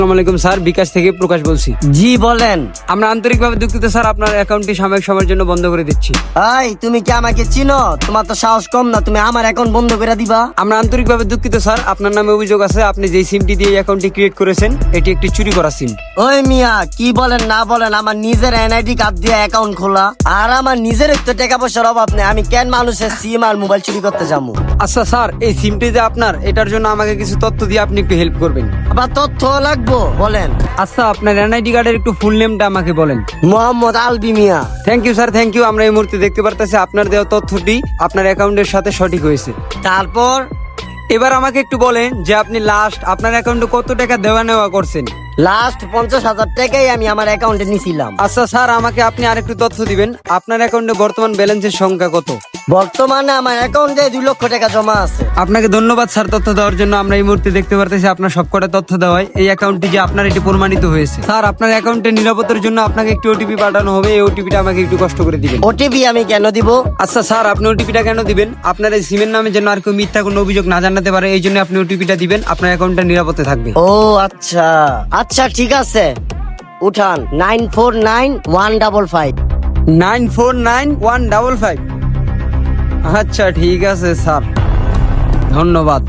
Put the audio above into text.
আসসালামু আলাইকুম স্যার, বিকাশ থেকে প্রকাশ বলছি। জি বলেন। আমরা আন্তরিকভাবে দুঃখিত স্যার, আপনার অ্যাকাউন্টটি সাময়িক সময়ের জন্য বন্ধ করে দিচ্ছি। এই তুমি কি আমাকে চিনো? তোমার তো সাহস কম না, তুমি আমার অ্যাকাউন্ট বন্ধ করে দিবা? আমরা আন্তরিকভাবে দুঃখিত স্যার, আপনার নামে অভিযোগ আছে আপনি যেই সিমটি দিয়ে অ্যাকাউন্টটি ক্রিয়েট করেছেন এটি একটি চুরি করা সিম। ওই মিয়া, কি বলেন না বলেন, আমার নিজের এনআইডি কার্ড দিয়ে অ্যাকাউন্ট খোলা, আর আমার নিজের একটু টাকা পয়সার অভাব নেই, আমি কেন মানুষের সিম আর মোবাইল চুরি করতে যাবো? আচ্ছা স্যার, এই সিমটি যে আপনার, এটার জন্য আমাকে কিছু তথ্য দিয়ে আপনি একটু হেল্প করবেন। আবার তথ্য লাগবো? বলেন। আচ্ছা, আপনার এনআইডি কার্ডের একটু ফুল নেমটা আমাকে বলেন। Mohammad Albi Miah. Thank you sir, thank you. আমরা এই মুহূর্তে দেখতে পারতেছি আপনার দেওয়া তথ্যটি আপনার অ্যাকাউন্টের সাথে সঠিক হয়েছে। তারপর এবার আমাকে একটু বলেন যে আপনি লাস্ট আপনার অ্যাকাউন্টে কত টাকা দেওয়া নেওয়া করছেন। লাস্ট 50,000 টাকাই আমি আমার অ্যাকাউন্টে নিছিলাম। আচ্ছা স্যার, আমাকে আপনি আরেকটু তথ্য দিবেন, আপনার অ্যাকাউন্টে বর্তমান ব্যালেন্সের সংখ্যা কত? বর্তমানে আমার অ্যাকাউন্টে 2 লক্ষ টাকা জমা আছে। আপনাকে ধন্যবাদ স্যার তথ্য দেওয়ার জন্য। আমরা এই মুহূর্তে দেখতে পারতেছি আপনার সবকটা তথ্য দেওয়ায় এই অ্যাকাউন্টটি যে আপনার এটি প্রমাণিত হয়েছে। স্যার, আপনার অ্যাকাউন্টের নিরাপত্তার জন্য আপনাকে একটি ওটিপি পাঠানো হবে, এই ওটিপিটা আমাকে একটু কষ্ট করে দিবেন। ওটিপি আমি কেন দিব? আচ্ছা স্যার, আপনি ওটিপিটা কেন দিবেন? আপনার এই সিমের নামে যেন আর কেউ মিথ্যা কোনো অভিযোগ না জানাতে পারে, এই জন্য আপনি ওটিপিটা দিবেন, আপনার অ্যাকাউন্টটা নিরাপদে থাকবে। ও আচ্ছা আচ্ছা, ঠিক আছে, উঠান 949155। 949155। আচ্ছা ঠিক আছে স্যার, ধন্যবাদ।